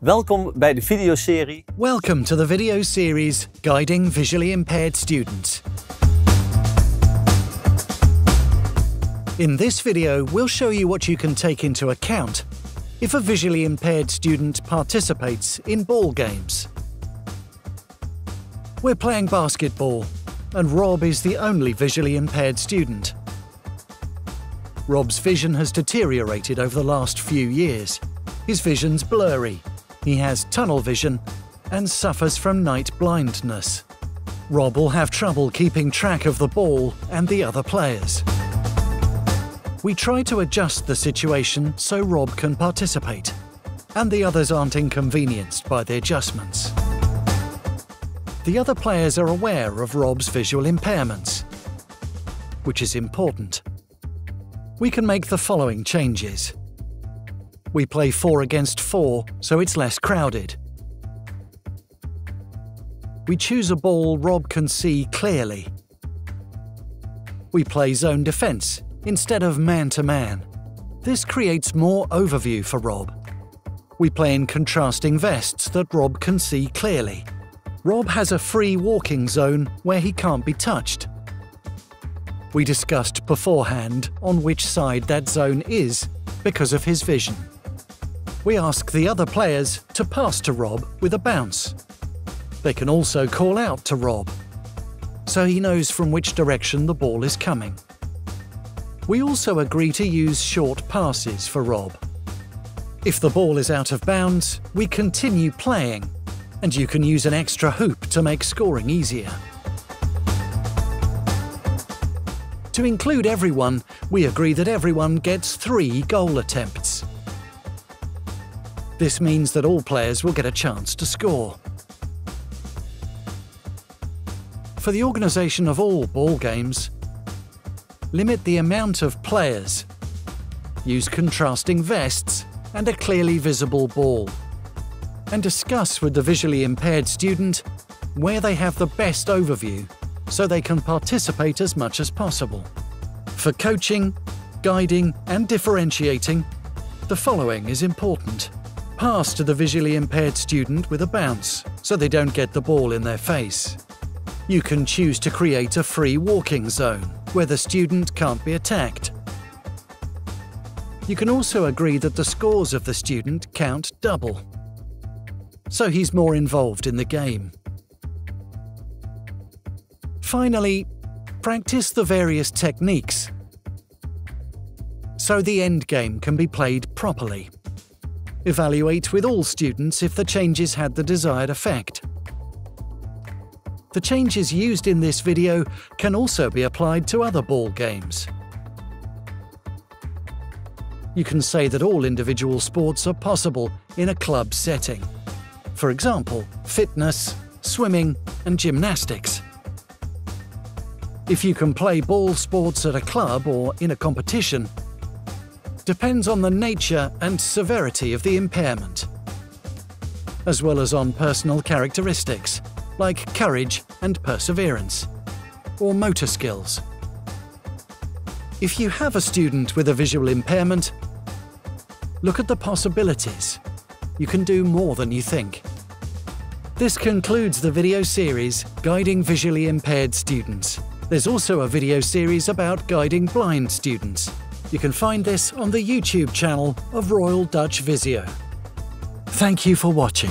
Welkom bij de videoserie. Welcome to the video series Guiding Visually Impaired Students. In this video, we'll show you what you can take into account if a visually impaired student participates in ball games. We're playing basketball, and Rob is the only visually impaired student. Rob's vision has deteriorated over the last few years. His vision's blurry, he has tunnel vision, and suffers from night blindness. Rob will have trouble keeping track of the ball and the other players. We try to adjust the situation so Rob can participate, and the others aren't inconvenienced by the adjustments. The other players are aware of Rob's visual impairments, which is important. We can make the following changes. We play 4 against 4, so it's less crowded. We choose a ball Rob can see clearly. We play zone defense instead of man-to-man. This creates more overview for Rob. We play in contrasting vests that Rob can see clearly. Rob has a free walking zone where he can't be touched. We discussed beforehand on which side that zone is because of his vision. We ask the other players to pass to Rob with a bounce. They can also call out to Rob, so he knows from which direction the ball is coming. We also agree to use short passes for Rob. If the ball is out of bounds, we continue playing, and you can use an extra hoop to make scoring easier. To include everyone, we agree that everyone gets 3 goal attempts. This means that all players will get a chance to score. For the organisation of all ball games, limit the amount of players, use contrasting vests and a clearly visible ball, and discuss with the visually impaired student where they have the best overview so they can participate as much as possible. For coaching, guiding and differentiating, the following is important. Pass to the visually impaired student with a bounce so they don't get the ball in their face. You can choose to create a free walking zone where the student can't be attacked. You can also agree that the scores of the student count double, so he's more involved in the game. Finally, practice the various techniques so the end game can be played properly. Evaluate with all students if the changes had the desired effect. The changes used in this video can also be applied to other ball games. You can say that all individual sports are possible in a club setting. For example, fitness, swimming, and gymnastics. If you can play ball sports at a club or in a competition, depends on the nature and severity of the impairment, as well as on personal characteristics like courage and perseverance, or motor skills. If you have a student with a visual impairment, look at the possibilities. You can do more than you think. This concludes the video series Guiding Visually Impaired Students. There's also a video series about guiding blind students. You can find this on the YouTube channel of Royal Dutch Visio. Thank you for watching.